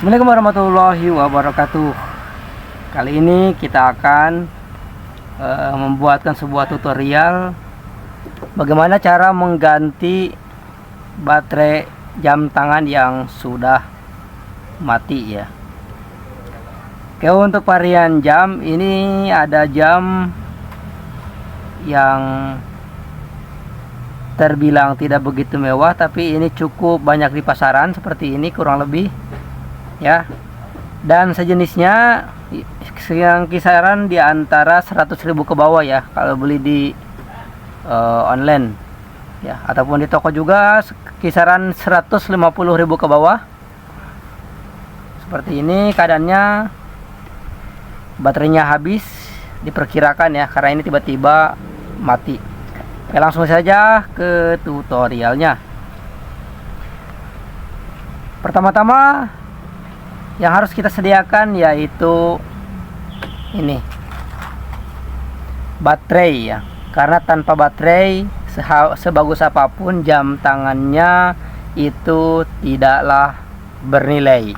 Assalamualaikum warahmatullahi wabarakatuh. Kali ini kita akan membuatkan sebuah tutorial bagaimana cara mengganti baterai jam tangan yang sudah mati ya. Oke, untuk varian jam ini ada jam yang terbilang tidak begitu mewah, tapi ini cukup banyak di pasaran seperti ini kurang lebih ya, dan sejenisnya yang kisaran di antara 100.000 ke bawah ya kalau beli di online ya, ataupun di toko juga kisaran 150.000 ke bawah. Seperti ini keadaannya, baterainya habis diperkirakan ya, karena ini tiba-tiba mati. Oke, langsung saja ke tutorialnya. Pertama-tama yang harus kita sediakan yaitu ini baterai ya, karena tanpa baterai sebagus apapun jam tangannya itu tidaklah bernilai.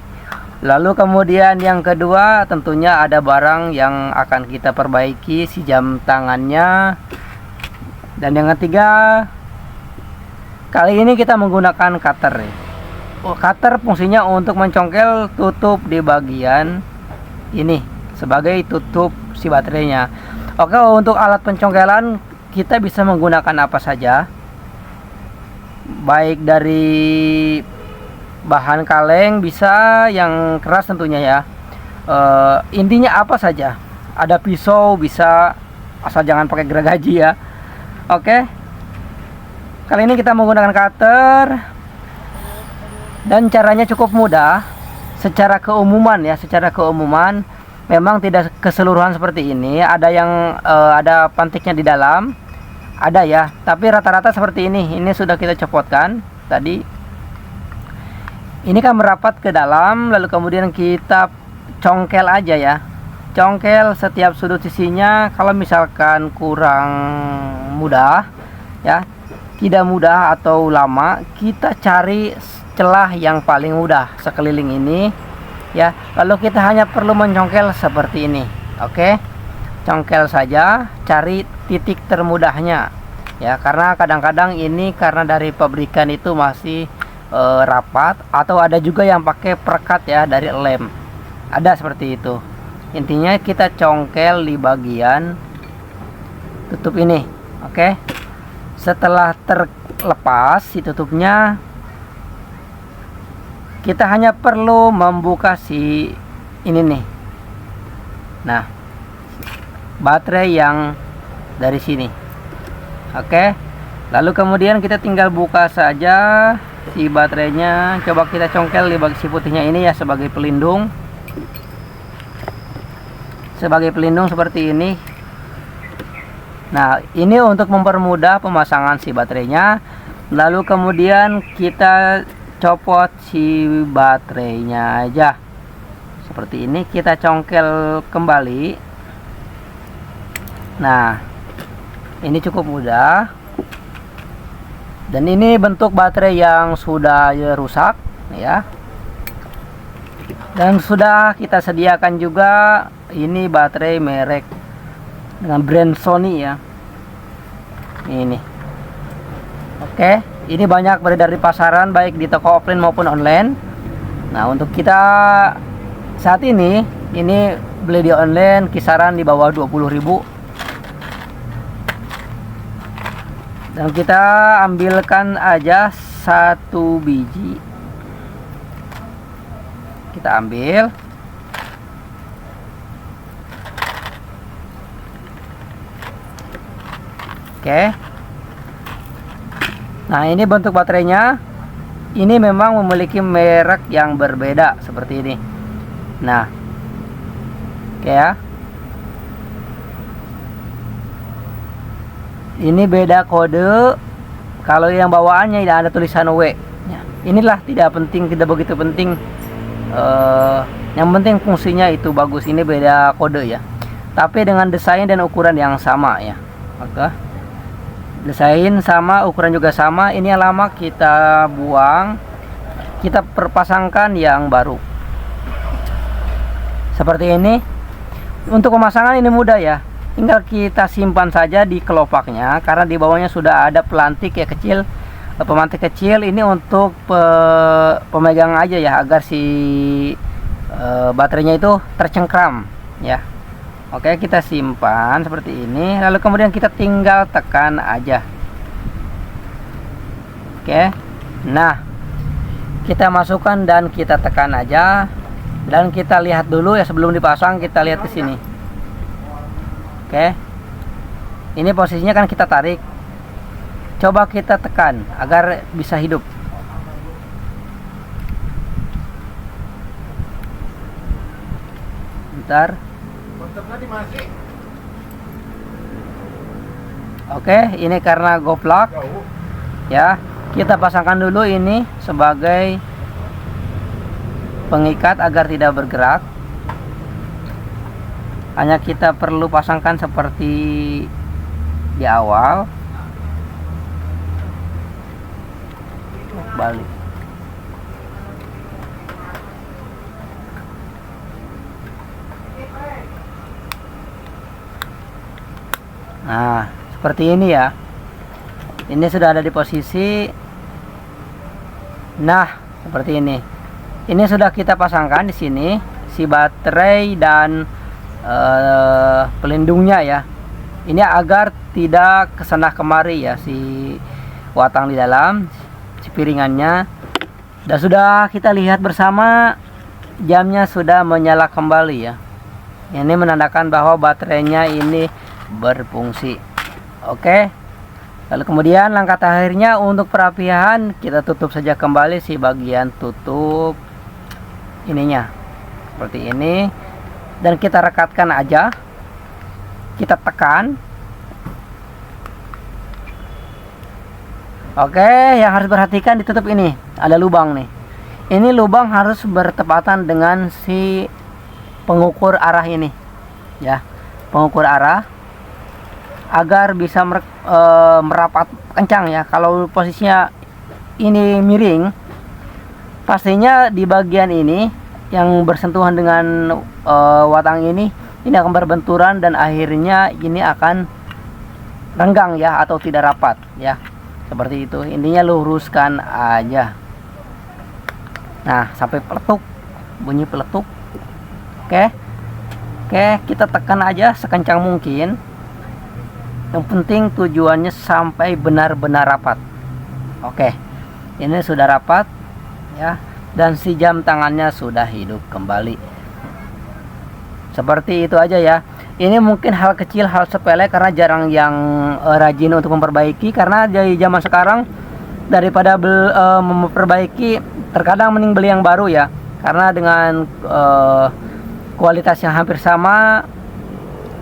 Lalu kemudian yang kedua, tentunya ada barang yang akan kita perbaiki si jam tangannya. Dan yang ketiga, kali ini kita menggunakan cutter ya. Cutter fungsinya untuk mencongkel tutup di bagian ini sebagai tutup si baterainya. Oke, untuk alat pencongkelan kita bisa menggunakan apa saja, baik dari bahan kaleng, bisa yang keras tentunya ya. Intinya apa saja, ada pisau bisa, asal jangan pakai gergaji ya. Oke, kali ini kita menggunakan cutter. Dan caranya cukup mudah. Secara keumuman ya, secara keumuman memang tidak keseluruhan seperti ini. Ada yang ada pantiknya di dalam, ada ya, tapi rata-rata seperti ini. Ini sudah kita copotkan tadi. Ini kan merapat ke dalam, lalu kemudian kita congkel aja ya. Congkel setiap sudut sisinya. Kalau misalkan kurang mudah ya, tidak mudah atau lama, kita cari celah yang paling mudah sekeliling ini ya. Lalu kita hanya perlu mencongkel seperti ini. Oke, congkel saja, cari titik termudahnya ya, karena kadang-kadang ini karena dari pabrikan itu masih rapat, atau ada juga yang pakai perekat ya dari lem, ada seperti itu. Intinya kita congkel di bagian tutup ini. Oke, setelah terlepas si tutupnya, kita hanya perlu membuka si ini nih. Nah, baterai yang dari sini. Oke, lalu kemudian kita tinggal buka saja si baterainya. Coba kita congkel di bagian si putihnya ini ya, sebagai pelindung. Sebagai pelindung seperti ini. Nah, ini untuk mempermudah pemasangan si baterainya. Lalu kemudian kita copot si baterainya aja seperti ini, kita congkel kembali. Nah, ini cukup mudah. Dan ini bentuk baterai yang sudah rusak ya, dan sudah kita sediakan juga. Ini baterai merek dengan brand Sony ya, ini. Oke, ini banyak beredar di pasaran, baik di toko offline maupun online. Nah, untuk kita saat ini beli di online kisaran di bawah 20.000. Dan kita ambilkan aja satu biji. Kita ambil. Oke. Nah, ini bentuk baterainya. Ini memang memiliki merek yang berbeda seperti ini. Nah, oke ya. Ini beda kode. Kalau yang bawaannya tidak ada tulisan W. Ya, inilah tidak penting, tidak begitu penting. Yang penting fungsinya itu bagus. Ini beda kode ya, tapi dengan desain dan ukuran yang sama ya. Oke. Desain sama, ukuran juga sama. Ini yang lama kita buang, kita perpasangkan yang baru. seperti ini. Untuk pemasangan ini mudah ya, tinggal kita simpan saja di kelopaknya, karena di bawahnya sudah ada pelantik ya kecil, pemantik kecil. Ini untuk pemegang aja ya, agar si baterainya itu tercengkram ya. Oke, kita simpan seperti ini, lalu kemudian kita tinggal tekan aja. Oke, nah kita masukkan dan kita tekan aja. Dan kita lihat dulu ya, sebelum dipasang kita lihat ke sini. Oke. Ini posisinya kan kita tarik. Coba kita tekan agar bisa hidup. Bentar. Oke, ini karena goplak. Ya, kita pasangkan dulu ini sebagai pengikat agar tidak bergerak. Hanya kita perlu pasangkan seperti di awal. Balik. Nah, seperti ini ya. Ini sudah ada di posisi. Nah, seperti ini. Ini sudah kita pasangkan di sini si baterai dan pelindungnya ya. Ini agar tidak kesana kemari ya si watang di dalam, si piringannya. Dan sudah kita lihat bersama, jamnya sudah menyala kembali ya. Ini menandakan bahwa baterainya ini berfungsi. Oke. Lalu kemudian langkah terakhirnya untuk perapian, kita tutup saja kembali si bagian tutup ininya seperti ini, dan kita rekatkan aja, kita tekan. Oke, yang harus perhatikan ditutup ini ada lubang nih. Ini lubang harus bertepatan dengan si pengukur arah ini ya, pengukur arah, agar bisa merapat kencang ya. Kalau posisinya ini miring, pastinya di bagian ini yang bersentuhan dengan watang ini akan berbenturan dan akhirnya ini akan renggang ya, atau tidak rapat ya. Seperti itu. Intinya luruskan aja. Nah, sampai peletuk, bunyi peletuk. Oke. Oke, kita tekan aja sekencang mungkin. Yang penting tujuannya sampai benar-benar rapat. Oke. Ini sudah rapat ya, dan si jam tangannya sudah hidup kembali. Seperti itu aja ya. Ini mungkin hal kecil, hal sepele, karena jarang yang rajin untuk memperbaiki. Karena dari zaman sekarang, daripada memperbaiki, terkadang mending beli yang baru ya. Karena dengan kualitas yang hampir sama,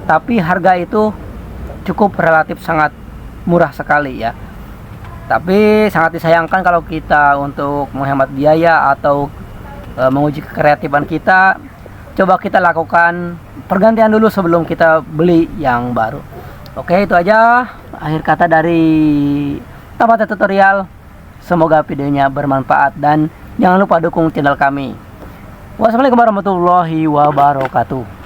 tapi harga itu cukup relatif sangat murah sekali ya. Tapi sangat disayangkan kalau kita untuk menghemat biaya atau menguji kreatifan kita, coba kita lakukan pergantian dulu sebelum kita beli yang baru. Oke, itu aja akhir kata dari Tamat Tutorial. Semoga videonya bermanfaat dan jangan lupa dukung channel kami. Wassalamualaikum warahmatullahi wabarakatuh.